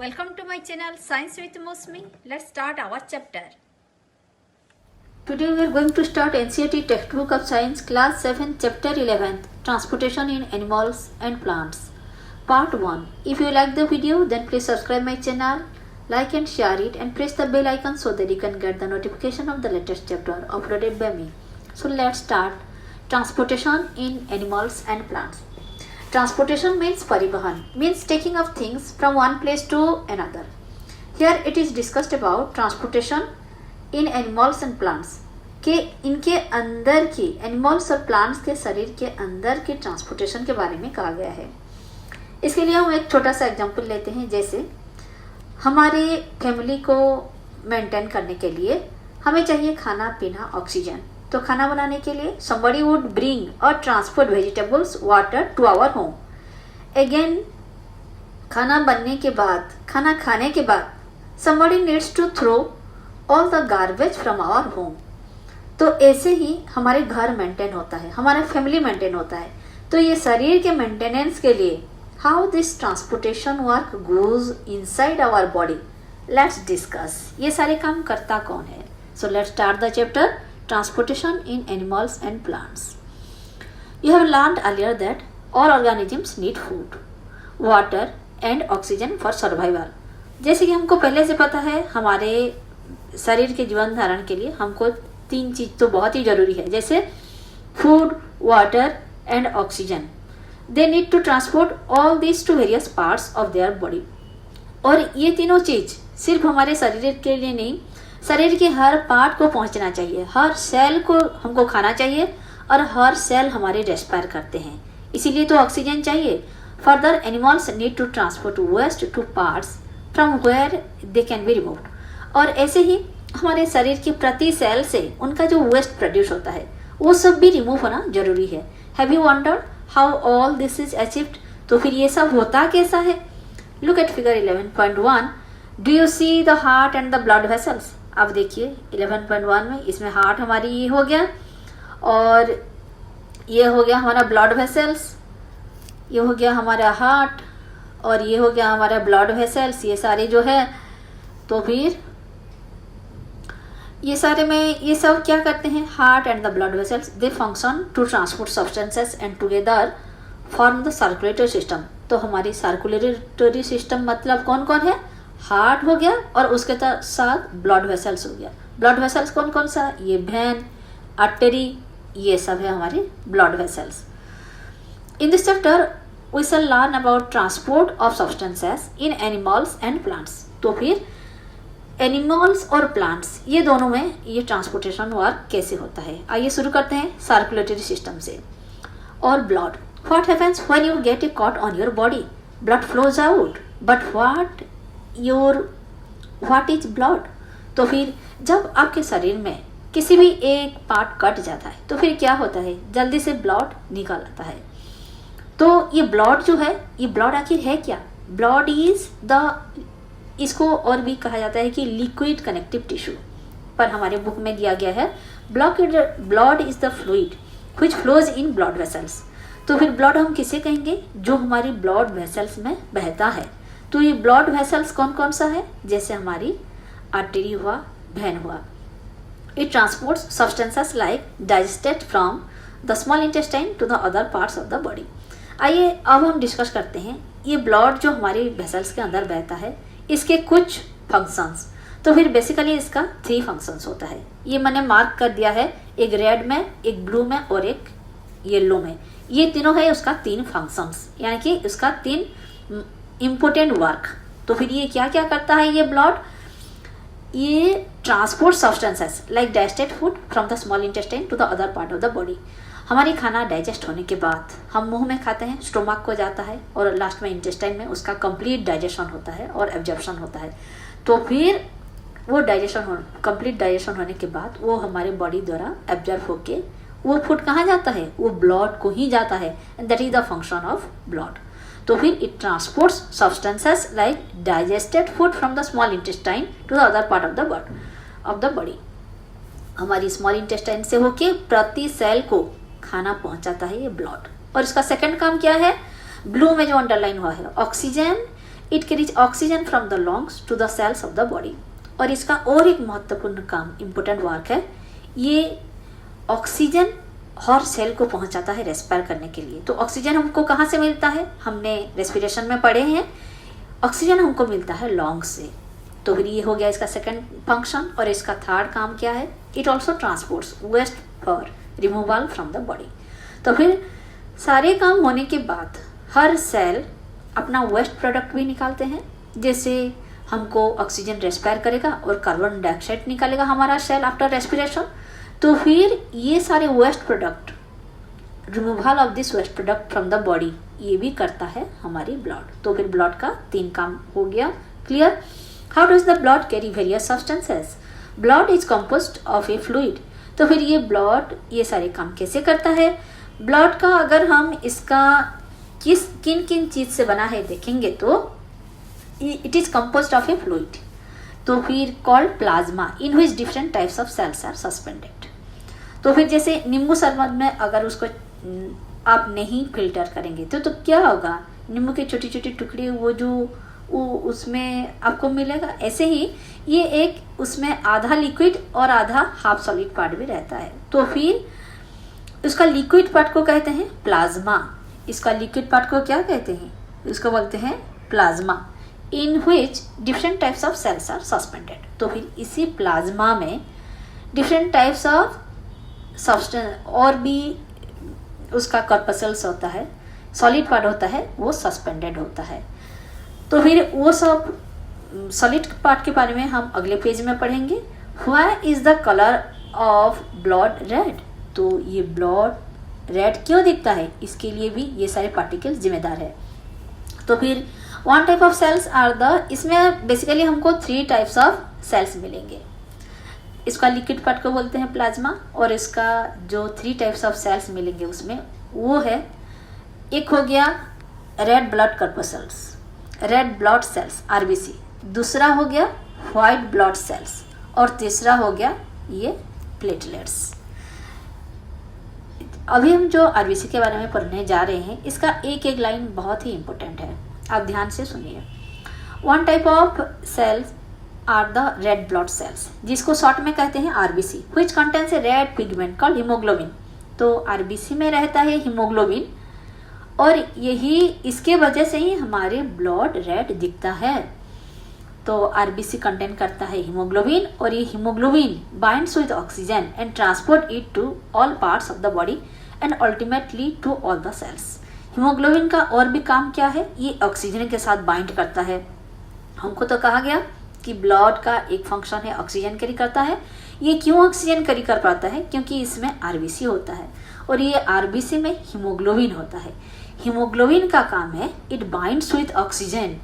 Welcome to my channel Science with Mosmi. Let's start our chapter. Today we are going to start NCERT textbook of science class 7 chapter 11 transportation in animals and plants part 1. If you like the video then please subscribe my channel, like and share it and press the bell icon so that you can get the notification of the latest chapter uploaded by me. So let's start transportation in animals and plants. Transportation means parivahan, means taking of things from one place to another. Here it is discussed about transportation in animals and plants. कि इनके अंदर की animals और plants के शरीर के अंदर की ट्रांसपोर्टेशन के बारे में कहा गया है. इसके लिए हम एक छोटा सा एग्जांपल लेते हैं. जैसे हमारे फैमिली को मेंटेन करने के लिए हमें चाहिए खाना पीना ऑक्सीजन. तो खाना बनाने के लिए somebody would bring or transport vegetables, water to our home. Again, खाना बनने के बाद, खाना खाने के बाद somebody needs to throw all the garbage from our home. तो ऐसे ही हमारे घर मेंटेन होता है, हमारा फैमिली मेंटेन होता है. तो ये शरीर के मेंटेनेंस के लिए how this transportation work goes inside our body. Let's discuss. ये सारे काम करता कौन है? So let's start the chapter. Transportation in animals and plants. You have learned earlier that all organisms need food, water and oxygen for survival. जैसे कि हमको पहले से पता है हमारे शरीर के जीवन धारण के लिए हमको तीन चीज तो बहुत ही जरूरी है. जैसे food, water and oxygen. They need to transport all this to various parts of their body. और ये तीनों चीज सिर्फ हमारे शरीर के लिए नहीं, शरीर के हर पार्ट को पहुंचना चाहिए. हर सेल को हमको खाना चाहिए और हर सेल हमारे रेस्पायर करते हैं, इसीलिए तो ऑक्सीजन चाहिए. Further animals need to transport waste to parts from where they can be removed. और ऐसे ही हमारे शरीर के प्रति सेल से उनका जो वेस्ट प्रोड्यूस होता है वो सब भी रिमूव होना जरूरी है. Have you wondered how all this is achieved? तो फिर ये सब होता कैसा है? Look at figure 11.1. Do you see the heart and the blood vessels? अब देखिए 11.1 में इसमें हार्ट हमारी ये हो गया और ये हो गया हमारा ब्लड वेसल्स, ये हो गया हमारा हार्ट और ये हो गया हमारा ब्लड वेसल्स. ये सारे जो है तो फिर ये सारे में ये सब क्या करते हैं? Heart and the blood vessels they function to transport substances and together form the circulatory system. तो हमारी सर्कुलेटरी सिस्टम मतलब कौन कौन है? हार्ट हो गया और उसके साथ ब्लड वेसल्स हो गया. ब्लड वेसल्स कौन कौन सा? ये वेन, आर्टरी, ये सब है हमारे blood vessels. In this chapter we shall learn about transport of substances in animals and plants. तो फिर एनिमल्स और प्लांट्स ये दोनों में ये ट्रांसपोर्टेशन वर्क कैसे होता है? आइए शुरू करते हैं सर्कुलेटरी सिस्टम से. और blood, what happens when you get A cut on your body? Blood flows out, but what is blood? तो फिर जब आपके शरीर में किसी भी एक पार्ट कट जाता है तो फिर क्या होता है? जल्दी से ब्लड निकल आता है. तो ये ब्लड जो है, ये ब्लड आखिर है क्या? ब्लड इज द, इसको और भी कहा जाता है कि लिक्विड कनेक्टिव टिश्यू, पर हमारे बुक में दिया गया है blood is the fluid which flows in blood vessels. तो फिर ब्लड हम किसे कहेंगे? जो हमारी ब्लड वेसल्स में बहता है. तो ये ब्लड वेसल्स कौन कौन सा है? जैसे हमारी आर्टरी हुआ, वेन हुआ. It transports substances like digested from the small intestine to the other parts of the body. आइए अब हम डिस्कस करते हैं ये ब्लड जो हमारी वेसल्स के अंदर बहता है इसके कुछ फंक्शंस. तो फिर बेसिकली इसका 3 फंक्शंस होता है. ये मैंने मार्क कर दिया है, एक रेड में, एक ब्लू में और एक येलो में. ये तीनों है उसका 3 फंक्शंस, यानी कि उसका 3 इम्पोर्टेंट वर्क. तो फिर ये क्या क्या करता है ये ब्लड? ये transport substances like digested food from the small intestine to the other part of the body. हमारी खाना डाइजेस्ट होने के बाद हम मुंह में खाते हैं, स्टोमक को जाता है और लास्ट में इंटेस्टाइन में उसका कंप्लीट डाइजेशन होता है और एब्जॉर्प्शन होता है. तो फिर वो कंप्लीट डाइजेशन होने के बाद वो हमारे बॉडी द्वारा एब्जॉर्ब होके वो फूड कहाँ जाता है? वो ब्लड को ही जाता है. And that is the function of blood. तो फिर it transports substances like digested food from the small intestine to the other part of the body. हमारी स्मॉल इंटेस्टाइन से होके प्रति सेल को खाना पहुंचाता है ये ब्लड. और इसका सेकंड काम क्या है? ब्लू में जो अंडरलाइन हुआ है, oxygen it carries oxygen from the lungs to the cells of the body. और इसका और एक महत्वपूर्ण काम, इम्पोर्टेंट वर्क है, ये ऑक्सीजन हर सेल को पहुंचाता है रेस्पायर करने के लिए। तो ऑक्सीजन हमको कहाँ से मिलता है, हमने रेस्पिरेशन में पढ़े हैं, ऑक्सीजन हमको मिलता है लंग्स से। तो फिर ये हो गया इसका सेकंड फंक्शन। और इसका थर्ड काम क्या है, it also transports waste for removal from the body. तो फिर सारे काम होने के बाद हर सेल अपना वेस्ट प्रोडक्ट भी निकालते हैं, जैसे हमको ऑक्सीजन रेस्पायर करेगा और कार्बन डाइऑक्साइड निकालेगा हमारा सेल आफ्टर रेस्पिरेशन। तो फिर ये सारे waste product, removal of this waste product from the body, ये भी करता है हमारी ब्लड। तो फिर ब्लड का 3 काम हो गया clear. How does the blood carry various substances? Blood is composed of a fluid. तो फिर ये ब्लड ये सारे काम कैसे करता है? ब्लड का अगर हम इसका किन किन चीज से बना है देखेंगे तो it is composed of a fluid, तो फिर called plasma, in which different types of cells are suspended. तो फिर जैसे नींबू शरबत में अगर उसको आप नहीं फिल्टर करेंगे तो क्या होगा, नींबू के छोटी छोटी टुकड़े वो उसमें आपको मिलेगा। ऐसे ही ये एक उसमें आधा लिक्विड और आधा हाफ सॉलिड पार्ट भी रहता है। तो फिर उसका लिक्विड पार्ट को कहते हैं प्लाज्मा, इसका लिक्विड पार्ट को क्या कहते हैं, इसको बोलते हैं plasma, in which different types of cells are suspended. तो फिर इसी प्लाज्मा में डिफरेंट टाइप्स ऑफ सब्सटेंस और भी उसका कॉर्पसल्स होता है, सॉलिड पार्ट होता है, वो सस्पेंडेड होता है। तो फिर वो सब सॉलिड पार्ट के बारे में हम अगले पेज में पढ़ेंगे। Why is the colour of blood red? तो ये ब्लड रेड क्यों दिखता है, इसके लिए भी ये सारे पार्टिकल्स जिम्मेदार है। तो फिर one type of cells are the, इसमें बेसिकली हमको 3 टाइप्स ऑफ सेल्स मिलेंगे। इसका लिक्विड पार्ट को बोलते हैं प्लाज्मा, और इसका जो 3 टाइप्स ऑफ सेल्स मिलेंगे उसमें वो है, एक हो गया red blood corpuscles, red blood sales RBC, दूसरा हो गया व्हाइट ब्लड सेल्स, और तीसरा हो गया ये प्लेटलेट्स। अभी हम जो आरबीसी के बारे में पढ़ने जा रहे हैं, इसका एक एक लाइन बहुत ही इंपॉर्टेंट है, आप ध्यान से सुनिए। One type of cells are the red blood cells, जिसको शॉर्ट में कहते हैं RBC, which contains a red pigment called haemoglobin. तो आरबीसी में रहता है हीमोग्लोबिन, और यही इसके वजह से ही हमारे ब्लड रेड दिखता है। तो आरबीसी कंटेन करता है हीमोग्लोबिन, और ये haemoglobin binds with oxygen and transport it to all parts of the body and ultimately to all the cells. Haemoglobin का और भी काम क्या है, ये ऑक्सीजन के साथ बाइंड करता है। हमको तो कहा गया कि ब्लड का एक फंक्शन है ऑक्सीजन कैरी करता है। ये क्यों ऑक्सीजन कैरी कर पाता है, क्योंकि इसमें आरबीसी होता है, और ये आरबीसी में हीमोग्लोबिन होता है। हीमोग्लोबिन का काम है, it binds with oxygen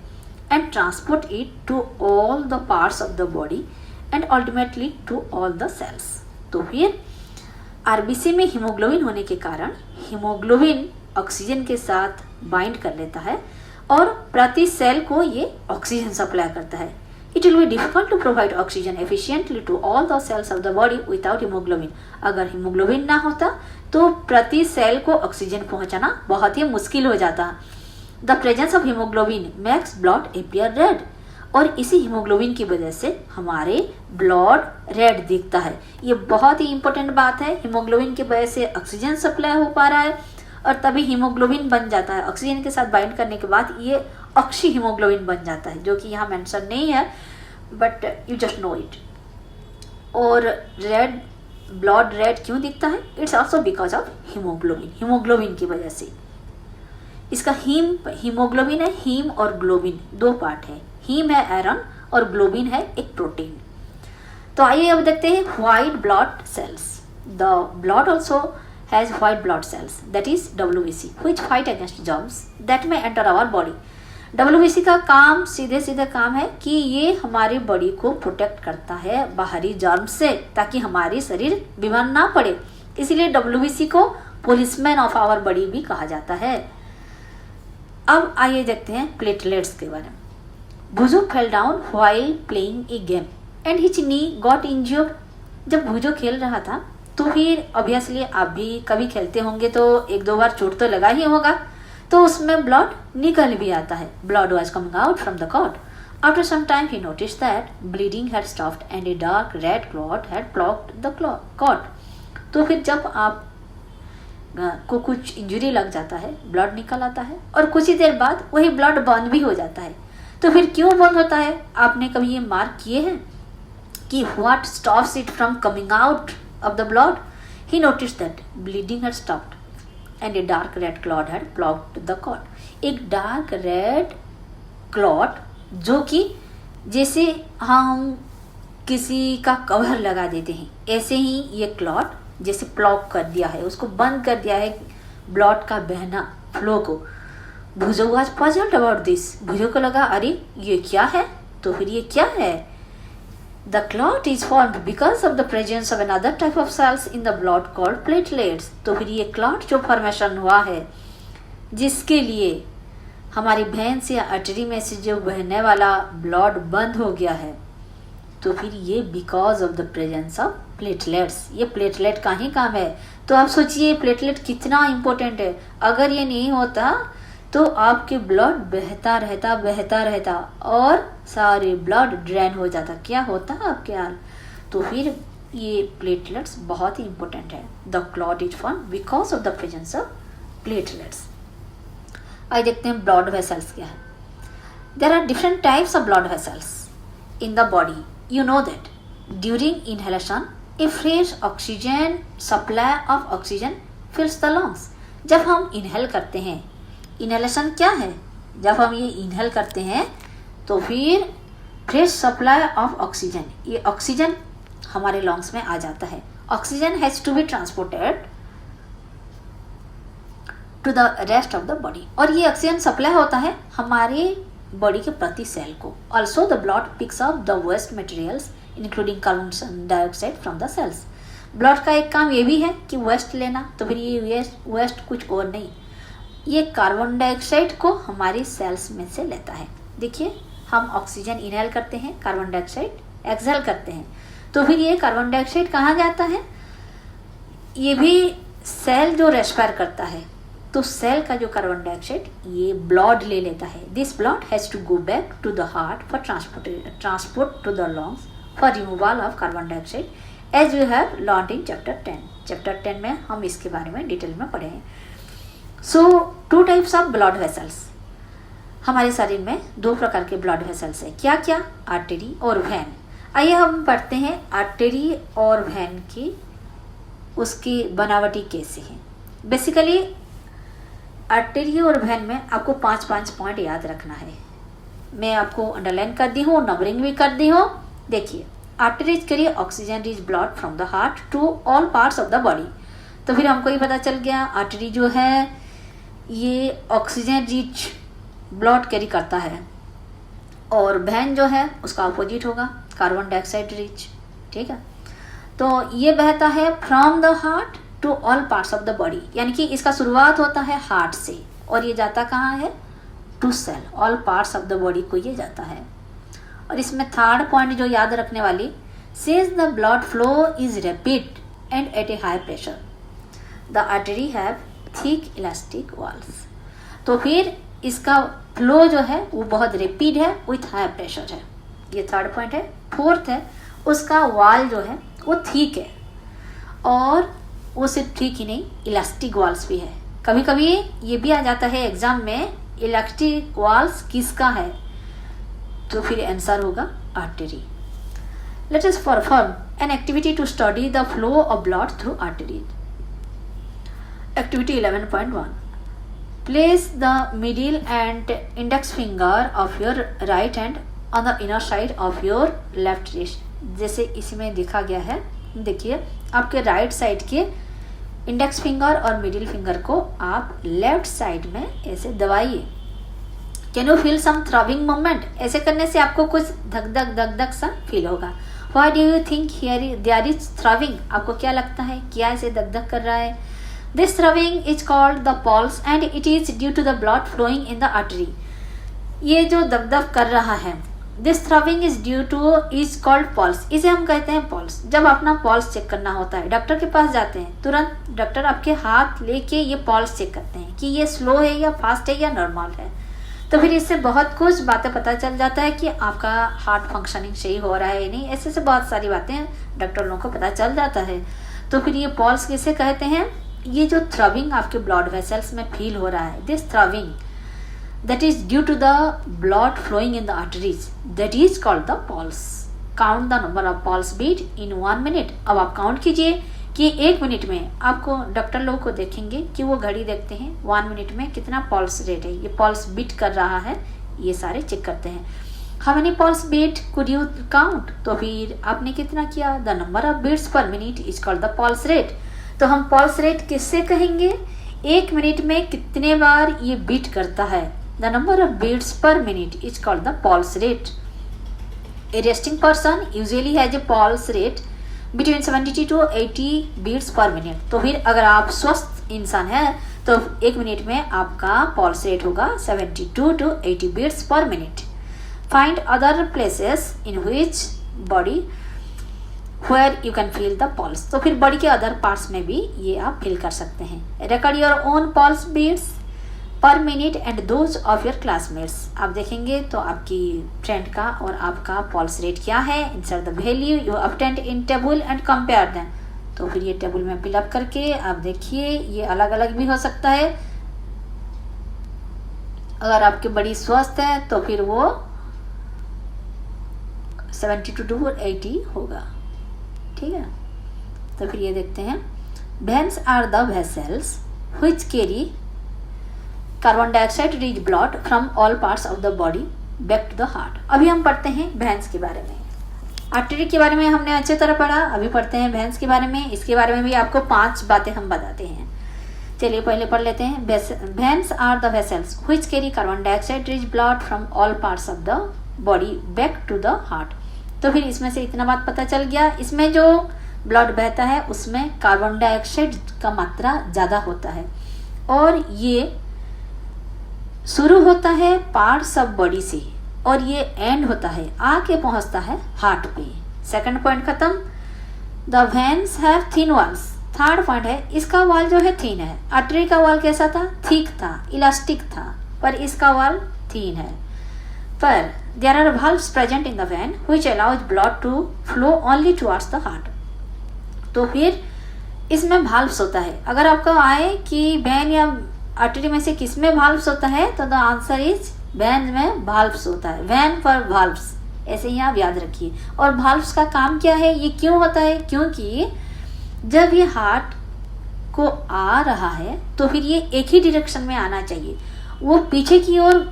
and transport it to all the parts of the body and ultimately to all the cells. तो फिर आरबीसी में हीमोग्लोबिन होने के कारण हीमोग्लोबिन ऑक्सीजन के साथ बाइंड कर लेता है, और प्रति सेल को ये ऑक्सीजन सप्लाई करता है। It will be difficult to provide oxygen efficiently to all the cells of the body without hemoglobin. अगर हीमोग्लोबिन ना होता तो प्रति सेल को ऑक्सीजन पहुंचाना बहुत ही मुश्किल हो जाता। The presence of hemoglobin makes blood appear red. और इसी हीमोग्लोबिन की वजह से हमारे ब्लड रेड दिखता है। ये बहुत ही इंपॉर्टेंट बात है। हीमोग्लोबिन की वजह से ऑक्सीजन सप्लाई हो पा रहा है, और तभी हीमोग्लोबिन बन जाता है। ऑक्सीजन के साथ बाइंड करने के बाद ये ऑक्सी हीमोग्लोबिन बन जाता है, जो कि यहाँ मेंशन नहीं है, but you just know it. और रेड ब्लड रेड क्यों दिखता है, it's also because of haemoglobin, haemoglobin की वजह से। इसका हीमोग्लोबिन है, हीम और ग्लोबिन 2 पार्ट है। हीम है आयरन और ग्लोबिन है एक प्रोटीन। तो आइए अब देखते हैं white blood cells. The blood also has white blood cells, that is WBC, which fight against germs that may enter our body. WBC का काम सीधे काम है कि ये हमारी बॉडी को प्रोटेक्ट करता है बाहरी जर्म से, ताकि हमारी शरीर बीमार ना पड़े। इसीलिए WBC को पुलिसमैन ऑफ आवर बॉडी भी कहा जाता है। अब आइए देखते हैं प्लेटलेट्स के बारे में। Bhujo fell down while playing a game and his knee got injured. जब भुजो खेल रहा था तो फिर ऑब्वियसली आप भी कभी खेलते होंगे तो 1-2 बार चोट तो लगा ही होगा। तो उसमें ब्लड निकल भी आता है. Blood was coming out from the clot. After some time he noticed that bleeding had stopped and a dark red clot had blocked the clot. तो फिर जब आप को कुछ इंजरी लग जाता है, ब्लड निकल आता है और कुछ ही देर बाद वही ब्लड बंद भी हो जाता है. तो फिर क्यों बंद होता है? आपने कभी ये मार्क किए हैं कि what stops it from coming out of the blood? He noticed that bleeding had stopped and a dark red clot had blocked the clot. एक डार्क रेड क्लॉट जो कि जैसे हम किसी का कवर लगा देते हैं, ऐसे ही ये क्लॉट जैसे ब्लॉक कर दिया है, उसको बंद कर दिया है ब्लड का बहना, फ्लो को. भुजो वाज पजल्ड अबाउट दिस. भुजो को लगा अरे ये क्या है? तो फिर ये क्या है? The clot is formed because of the presence of another type of cells in the blood called platelets. तो फिर ये क्लॉट जो फॉर्मेशन हुआ है, जिसके लिए हमारी भेंस या आर्टरी में से जो बहने वाला ब्लड बंद हो गया है, तो फिर ये because of the presence of platelets. ये प्लेटलेट का ही काम है. तो आप सोचिए प्लेटलेट कितना इम्पोर्टेंट है. अगर ये नहीं होता तो आपके ब्लड बहता रहता और सारे ब्लड ड्रेन हो जाता. क्या होता आपके हाल? तो फिर ये प्लेटलेट्स बहुत ही इम्पोर्टेंट है. The clot is formed because of the presence of platelets. आइए देखते हैं ब्लड वेसल्स क्या है. There are different types of blood vessels in the body. You know that during inhalation a fresh oxygen supply of oxygen fills the lungs. जब हम inhale करते हैं, inhalation क्या है? जब हम ये इनहेल करते हैं तो फिर फ्रेश सप्लाई ऑफ ऑक्सीजन, ये ऑक्सीजन हमारे लंग्स में आ जाता है. Oxygen has to be transported to the rest of the body. और ये ऑक्सीजन सप्लाई होता है हमारे बॉडी के प्रति सेल को. Also the blood picks up the waste materials including carbon dioxide from the cells. Blood का एक काम ये भी है कि वेस्ट लेना. तो फिर ये वेस्ट कुछ और नहीं, ये कार्बन डाइऑक्साइड को हमारी सेल्स में से लेता है. देखिए हम ऑक्सीजन इनहेल करते हैं, कार्बन डाइऑक्साइड एक्सहेल करते हैं. तो फिर ये कार्बन डाइऑक्साइड कहाँ जाता है? ये भी सेल जो रेस्पायर करता है, तो सेल का जो कार्बन डाइऑक्साइड ये ब्लड ले लेता है. This blood has to go back to the heart for transport to the lungs for removal of carbon dioxide as we have learned in chapter 10. Chapter 10 में हम इसके बारे में डिटेल में पढ़े हैं. सो 2 टाइप्स ऑफ ब्लड वेसल्स. हमारे शरीर में 2 प्रकार के ब्लड वेसल्स है. क्या क्या? आर्टरी और वेन. आइए हम पढ़ते हैं आर्टरी और वेन की उसकी बनावटी कैसे है. बेसिकली आर्टरी और वेन में आपको 5 पॉइंट याद रखना है. मैं आपको अंडरलाइन कर दी हूँ, नंबरिंग भी कर दी हूँ. देखिए आर्टरीज के लिए oxygen rich blood from the heart to all parts of the body. तो फिर हमको ये पता चल गया आर्टरी जो है ये ऑक्सीजन रिच ब्लड कैरी करता है, और वेन जो है उसका अपोजिट होगा, कार्बन डाइऑक्साइड रिच. ठीक है, तो ये बहता है from the heart to all parts of the body. यानी कि इसका शुरुआत होता है हार्ट से और ये जाता कहाँ है? To cell, all parts of the body को ये जाता है. और इसमें 3rd पॉइंट जो याद रखने वाली, since the blood flow is rapid and at a high pressure the artery have thick elastic walls. तो फिर इसका फ्लो जो है वो बहुत रैपिड है विथ हाई प्रेशर है. ये 3rd पॉइंट है. 4th है उसका वॉल जो है वो थिक है, और वो सिर्फ ठीक ही नहीं, इलास्टिक वॉल्स भी है. कभी कभी ये भी आ जाता है एग्जाम में, इलास्टिक वॉल्स किसका है? तो फिर आंसर होगा artery. Let us perform an activity to study the flow of blood through artery. Activity 11.1. Place the middle and index finger of your right hand on the inner side of your left wrist. जैसे इसमें दिखा गया है, देखिए आपके right side के index finger और middle finger को आप लेफ्ट साइड में ऐसे दबाइए. Can you feel some throbbing movement? ऐसे करने से आपको कुछ धक धक सा फील होगा. Why do you think here there is throbbing? आपको क्या लगता है क्या ऐसे धक धक कर रहा है? This throbbing is called the pulse and it is due to the blood flowing in the artery. ये जो धक धक कर रहा है this throbbing is due to is called pulse, इसे हम कहते हैं पल्स। जब अपना पल्स चेक करना होता है, डॉक्टर के पास जाते हैं, तुरंत डॉक्टर आपके हाथ लेके ये पल्स चेक करते हैं कि ये स्लो है या फास्ट है या नॉर्मल है। तो फिर इससे बहुत कुछ बातें पता चल जाता है कि आपका हार्ट फंक्शनिंग सही हो रहा है या नहीं, ऐसे से बहुत सारी बातें डॉक्टर लोगों को पता चल जाता है। तो फिर ये पल्स किसे कहते हैं? ये जो थ्रॉबिंग आपके ब्लड वेसल्स में फील हो रहा है, this throbbing that is due to the blood flowing in the arteries, that is called the pulse. Count the number of pulse beat in 1 minute. अब आप काउंट कीजिए कि 1 मिनट में, आपको डॉक्टर लोग को देखेंगे कि वो घड़ी देखते हैं 1 मिनट में कितना पल्स रेट है, ये पल्स बीट कर रहा है, ये सारे चेक करते हैं। How many pulse beat could you count? तो फिर आपने कितना किया? The number of beats per minute is called the pulse rate. तो हम पल्स रेट किससे कहेंगे? 1 मिनट में कितने बार ये बीट करता है, the number of beats per minute is called the pulse rate. A resting person usually has a pulse rate between 70 to 80 beats per minute. तो फिर अगर आप स्वस्थ इंसान हैं तो 1 मिनट में आपका pulse rate होगा 72 to 80 beats per minute. Find other places in which body where you can feel the pulse. तो फिर बॉडी के अदर पार्ट्स में भी ये आप फील कर सकते हैं। Record your own pulse beats पर minute and those of your classmates. आप देखेंगे तो आपकी फ्रेंड का और आपका पल्स रेट क्या है। Insert the value you obtained in table and compare them. तो फिर ये टेबल में फिलअप करके आप देखिए, ये अलग अलग भी हो सकता है। अगर आपकी बड़ी स्वस्थ है तो फिर वो 72 to 80 होगा, ठीक है। तो फिर ये देखते हैं, veins are the vessels which carry carbon dioxide rich blood from all parts of the body back to the heart. अभी हम पढ़ते हैं वेन्स के बारे में। आर्टरी के बारे में हमने अच्छी तरह पढ़ा, अभी पढ़ते हैं वेन्स के बारे में। इसके बारे में भी आपको 5 बातें हम बताते हैं। चलिए पहले पढ़ लेते हैं। Veins are the vessels which carry carbon dioxide rich blood from all parts of the body back to the heart. तो फिर इसमें से इतना बात पता चल गया, इसमें जो ब्लड बहता है उसमें कार्बन डाइऑक्साइड का मात्रा ज़्यादा होता है और ये शुरू होता है पार्ट्स ऑफ बॉडी से और ये एंड होता है, आके पहुंचता है हार्ट पे। सेकंड पॉइंट खत्म। The veins have thin walls. Third point है, इसका वॉल जो है थिन है। आर्टरी का वॉल कैसा था? थिक था, इलास्टिक था, पर इसका वॉल थिन है। पर there are valves present in the vein which allows blood to flow only towards the heart. तो फिर इसमें वाल्व्स होता है। अगर आपको आए कि वेन या आर्टरी में से किस में वाल्व्स होता है, तो द आंसर इज वेन में वाल्व्स होता है। वेन पर वाल्व्स, ऐसे ही आप याद रखिए। और वाल्व्स का काम क्या है, ये क्यों होता है? क्योंकि जब ये हार्ट को आ रहा है तो फिर ये एक ही डायरेक्शन में आना चाहिए, वो पीछे की ओर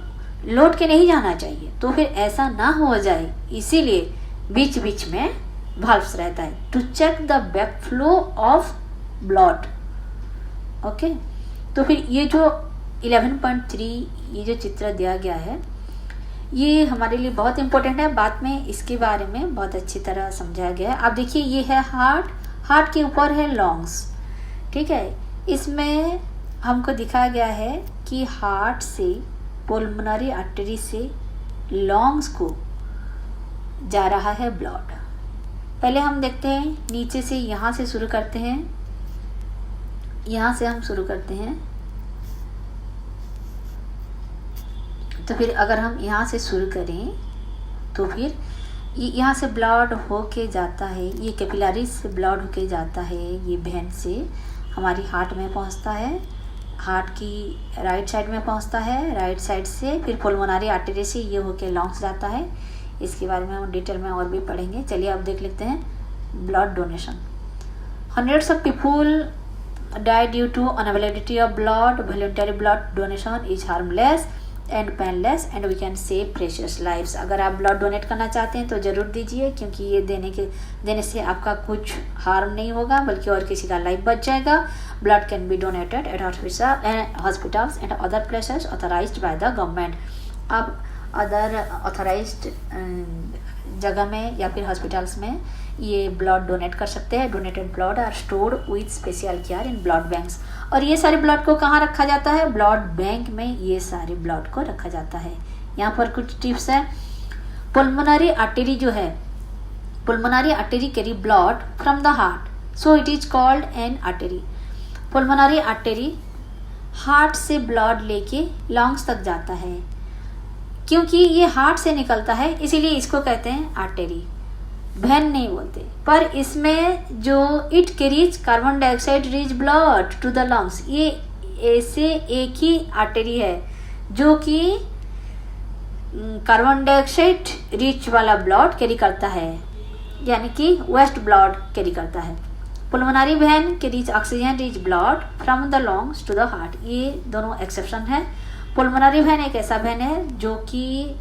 लौट के नहीं जाना चाहिए। तो फिर ऐसा ना हो जाए, इसीलिए बीच बीच में वाल्व्स रहता है to check the back flow of blood. Okay, तो फिर ये जो 11.3 ये जो चित्र दिया गया है ये हमारे लिए बहुत इंपॉर्टेंट है। बाद में इसके बारे में बहुत अच्छी तरह समझाया गया है। आप देखिए, ये है हार्ट, हार्ट के ऊपर है लंग्स, ठीक है। इसमें हमको दिखाया गया है कि हार्ट से, पुल्मोनरी आर्टरी से लंग्स को जा रहा है ब्लड। पहले हम देखते हैं नीचे से, यहाँ से शुरू करते हैं, यहाँ से हम शुरू करते हैं। तो फिर अगर हम यहाँ से शुरू करें तो फिर यहाँ से ब्लड होके जाता है, ये कैपिलरीज से ब्लड होके जाता है, ये वेन से हमारी हार्ट में पहुँचता है, हार्ट की राइट साइड में पहुँचता है, राइट साइड से फिर पुल्मोनरी आर्टरी से ये होके लंग्स जाता है। इसके बारे में हम डिटेल में और भी पढ़ेंगे। चलिए अब देख लेते हैं blood donation. Hundreds of people die due to unavailability of blood. Voluntary blood donation is harmless and painless and we can save precious lives. अगर आप ब्लड डोनेट करना चाहते हैं तो ज़रूर दीजिए, क्योंकि ये देने से आपका कुछ हार्म नहीं होगा बल्कि और किसी का लाइफ बच जाएगा। Blood can be donated at hospitals and other places authorised by the government. आप अदर ऑथराइज्ड जगह में या फिर हॉस्पिटल्स में ये ब्लड डोनेट कर सकते हैं। Donated blood are stored with special care in blood banks. और ये सारे ब्लड को कहाँ रखा जाता है? ब्लड बैंक में ये सारे ब्लड को रखा जाता है। यहाँ पर कुछ टिप्स है। पुल्मोनरी आर्टरी जो है, pulmonary artery carry blood from the heart, so it is called an artery. Pulmonary artery heart से ब्लड लेके लंग्स तक जाता है, क्योंकि ये हार्ट से निकलता है इसीलिए इसको कहते हैं आर्टरी, वेन नहीं बोलते। पर इसमें जो it carries carbon dioxide rich blood to the lungs, ये ऐसे एक ही आर्टरी है जो कि कार्बन डाइऑक्साइड रिच वाला ब्लड कैरी करता है, यानी कि वेस्ट ब्लड कैरी करता है। Pulmonary vein carries oxygen rich blood from the lungs to the heart, ये दोनों एक्सेप्शन है। पुल्मोनरी वेन एक ऐसा वेन है जो कि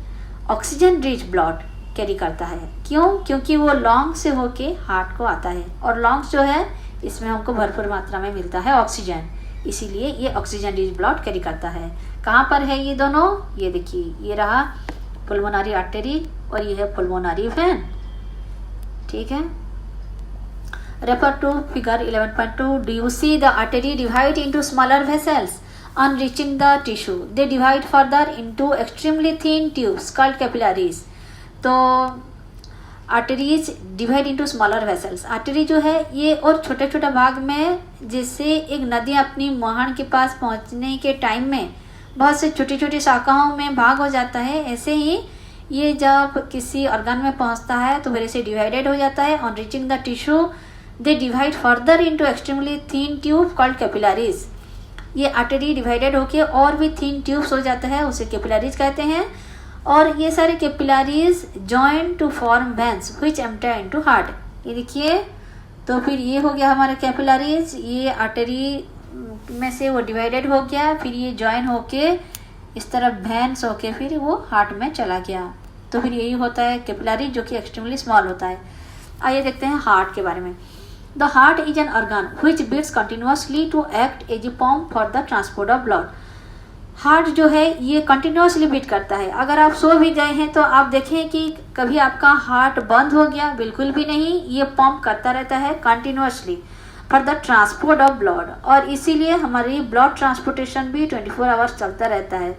ऑक्सीजन रिच ब्लड कैरी करता है। क्यों? क्योंकि वो लंग्स से होके हार्ट को आता है, और लंग्स जो है इसमें हमको भरपूर मात्रा में मिलता है ऑक्सीजन, इसीलिए ये ऑक्सीजन रिच ब्लड कैरी करता है। कहाँ पर है ये दोनों? ये देखिए, ये रहा पुल्मोनरी आर्टरी और ये है पुल्मोनरी वेन। ठीक है, refer to figure 11.2। Do you see the artery divide into smaller vessels on reaching the tissue? They divide further into extremely thin tubes called capillaries. तो arteries divide into smaller vessels, artery जो है ये और छोटे छोटे भाग में, जैसे एक नदी अपनी मुहान के पास पहुंचने के टाइम में बहुत से छोटी छोटी शाखाओं में भाग हो जाता है, ऐसे ही ये जब किसी ऑर्गन में पहुंचता है तो फिर से डिवाइडेड हो जाता है। On reaching the tissue they divide further into extremely thin tube called capillaries. ये आर्टरी डिवाइडेड होके और भी थिन ट्यूब्स हो जाता है, उसे कैपिलरीज कहते हैं। और ये सारे capillaries join to form veins which empty into heart. ये देखिए, तो फिर ये हो गया हमारे कैपिलरीज, ये आर्टरी में से वो डिवाइडेड हो गया, फिर ये जॉइन होके इस तरफ वेन्स होके फिर वो हार्ट में चला गया। तो फिर यही होता है कैपिलरी, जो कि एक्सट्रीमली स्मॉल होता है। आइए देखते हैं हार्ट के बारे में। The heart is an organ which beats continuously to act as a pump for the transport of blood. Heart जो है ये कंटिन्यूसली बीट करता है। अगर आप सो भी गए हैं तो आप देखें कि कभी आपका हार्ट बंद हो गया, बिल्कुल भी नहीं, ये पंप करता रहता है continuously for the transport of blood, और इसीलिए हमारी ब्लड ट्रांसपोर्टेशन भी 24 आवर्स चलता रहता है।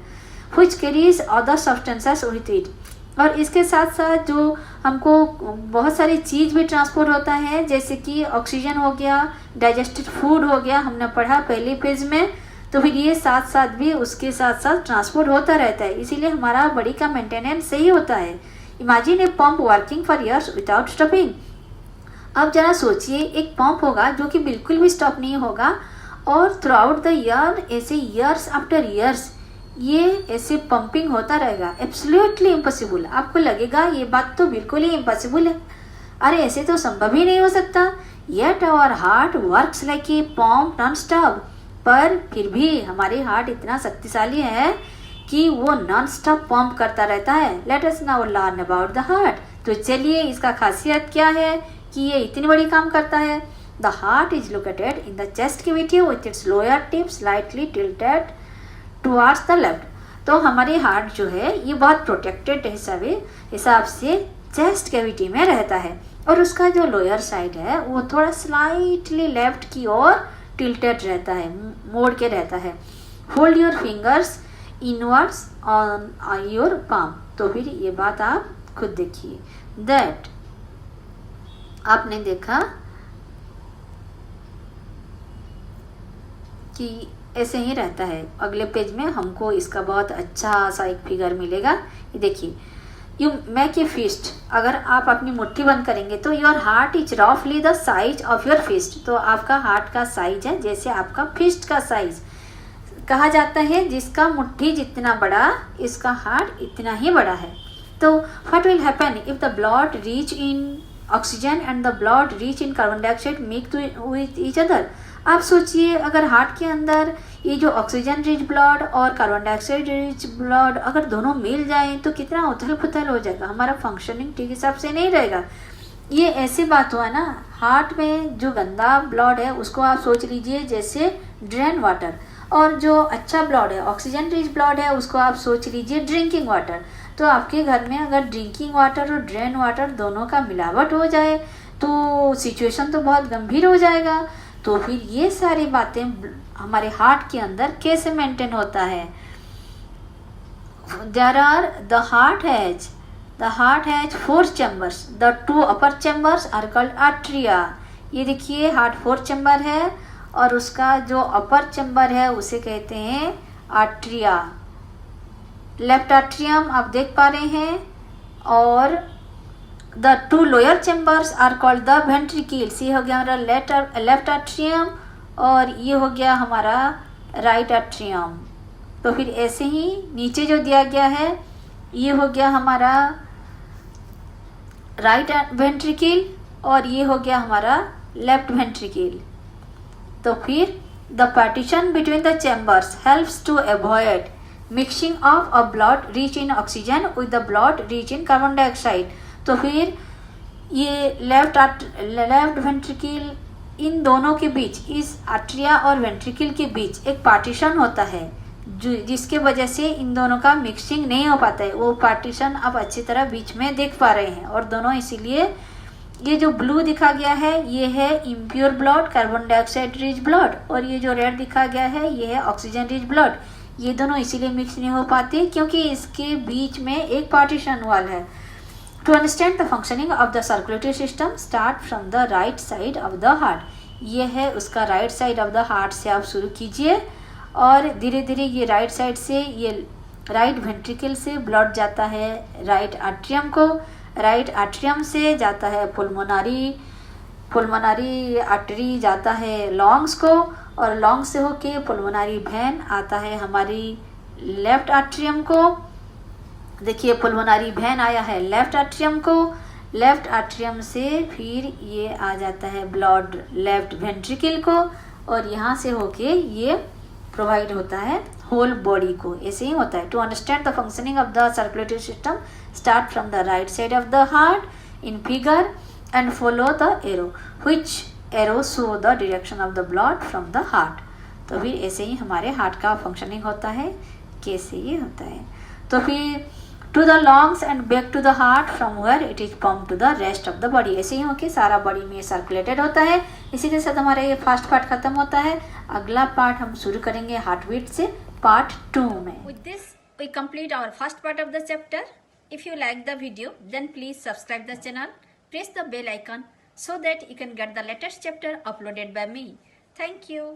which carries other substances with it, और इसके साथ साथ जो हमको बहुत सारी चीज़ भी ट्रांसपोर्ट होता है, जैसे कि ऑक्सीजन हो गया, डाइजेस्टेड फूड हो गया, हमने पढ़ा पहली पेज में। तो फिर ये साथ साथ भी उसके साथ साथ ट्रांसपोर्ट होता रहता है, इसीलिए हमारा बॉडी का मेंटेनेंस सही होता है। Imagine a pump working for years without stopping. अब जरा सोचिए, एक पंप होगा जो कि बिल्कुल भी स्टॉप नहीं होगा, और थ्रू आउट द ईयर, ऐसे ईयर्स आफ्टर ईयर्स ये ऐसे पंपिंग होता रहेगा। Absolutely impossible. आपको लगेगा ये बात तो बिल्कुल ही इम्पॉसिबल है, अरे ऐसे तो संभव ही नहीं हो सकता। Yet our heart works like a pump non stop. पर फिर भी हमारे हार्ट इतना शक्तिशाली है कि वो नॉन स्टॉप पंप करता रहता है। Let us now learn about the heart. तो चलिए, इसका खासियत क्या है कि ये इतनी बड़ी काम करता है। The heart is located in the chest cavity with its lower tip slightly tilted towards the left. तो हमारे हार्ट जो है ये बहुत प्रोटेक्टेड हिसाब से चेस्ट कैविटी में रहता है, और उसका जो लोअर साइड है वो थोड़ा स्लाइटली लेफ्ट की ओर टिल्टेड रहता है, मोड़ के रहता है। Hold your fingers inwards on your palm. तो फिर ये बात आप खुद देखिए। दैट आपने देखा कि ऐसे ही रहता है। अगले पेज में हमको इसका बहुत अच्छा सा एक फिगर मिलेगा। ये देखिए, यू मेक ए फिस्ट। अगर आप अपनी मुट्ठी बंद करेंगे तो योर हार्ट इज रफली the size of your fist. तो आपका हार्ट का साइज है जैसे आपका फिस्ट का साइज। कहा जाता है जिसका मुट्ठी जितना बड़ा, इसका हार्ट इतना ही बड़ा है। तो what will happen if the blood reach in oxygen and the blood reach in carbon dioxide mix with each other. आप सोचिए, अगर हार्ट के अंदर ये जो ऑक्सीजन रिच ब्लड और कार्बन डाइऑक्साइड रिच ब्लड अगर दोनों मिल जाएं तो कितना उथल पुथल हो जाएगा, हमारा फंक्शनिंग ठीक हिसाब से नहीं रहेगा। ये ऐसी बात हुआ ना, हार्ट में जो गंदा ब्लड है उसको आप सोच लीजिए जैसे ड्रेन वाटर, और जो अच्छा ब्लड है, ऑक्सीजन रिच ब्लड है, उसको आप सोच लीजिए ड्रिंकिंग वाटर। तो आपके घर में अगर ड्रिंकिंग वाटर और ड्रेन वाटर दोनों का मिलावट हो जाए तो सिचुएशन तो बहुत गंभीर हो जाएगा। तो फिर ये सारी बातें हमारे हार्ट के अंदर कैसे मेंटेन होता है। There are the the heart has 4 chambers, the 2 upper chambers are called atria. ये देखिए हार्ट 4 चैम्बर है और उसका जो अपर चैम्बर है उसे कहते हैं आर्ट्रिया। लेफ्ट आर्ट्रियम आप देख पा रहे हैं और the 2 lower chambers are called the ventricles. ये हो गया हमारा लेफ्ट आर्ट्रियम और ये हो गया हमारा राइट आर्ट्रियम। तो फिर ऐसे ही नीचे जो दिया गया है ये हो गया हमारा राइट वेंट्रिकल और ये हो गया हमारा लेफ्ट वेंट्रिकल। तो फिर the partition between the chambers helps to avoid mixing of a blood rich in oxygen with the blood rich in carbon dioxide. तो फिर ये लेफ्ट वेंट्रिकल इन दोनों के बीच, इस आर्ट्रिया और वेंट्रिकल के बीच एक पार्टीशन होता है जिसके वजह से इन दोनों का मिक्सिंग नहीं हो पाता है। वो पार्टीशन आप अच्छी तरह बीच में देख पा रहे हैं और दोनों इसीलिए ये जो ब्लू दिखा गया है ये है impure blood, carbon dioxide rich blood, और ये जो रेड दिखा गया है ये है ऑक्सीजन रिच ब्लड। ये दोनों इसीलिए मिक्स नहीं हो पाते क्योंकि इसके बीच में एक पार्टीशन वाल है। To understand the functioning of the circulatory system start from the right side of the heart. ये है उसका right side of the heart से आप शुरू कीजिए और धीरे धीरे ये राइट साइड से, ये राइट वेंट्रिकल से ब्लड जाता है राइट आर्ट्रियम को, राइट आर्ट्रियम से जाता है पुल्मोनरी आर्टरी जाता है लॉन्ग्स को और लॉन्ग से होके पुल्मोनरी वेन आता है हमारी लेफ्ट आर्ट्रियम को। देखिए पुल्मोनरी वेन आया है लेफ्ट आर्ट्रियम को, लेफ्ट आर्ट्रियम से फिर ये आ जाता है ब्लड लेफ्ट वेंट्रिकल को और यहाँ से होके ये प्रोवाइड होता है होल बॉडी को। ऐसे ही होता है। To understand the functioning of the circulatory system start from the right side of the heart in figure and follow the arrow which arrow show the direction of the blood from the heart. तो फिर ऐसे ही हमारे heart का functioning होता है, कैसे ये होता है। तो फिर to the lungs and back to the heart from where it is pump to the rest of the body. ऐसे ही होके सारा बॉडी में सर्कुलेटेड होता है। इसी के साथ हमारा ये फर्स्ट पार्ट खत्म होता है। अगला पार्ट हम शुरू करेंगे हार्ट बीट से पार्ट 2 में। With this we complete our first part of the chapter. If you like the video then please subscribe the channel, press the bell icon so that you can get the latest chapter uploaded by me. Thank you.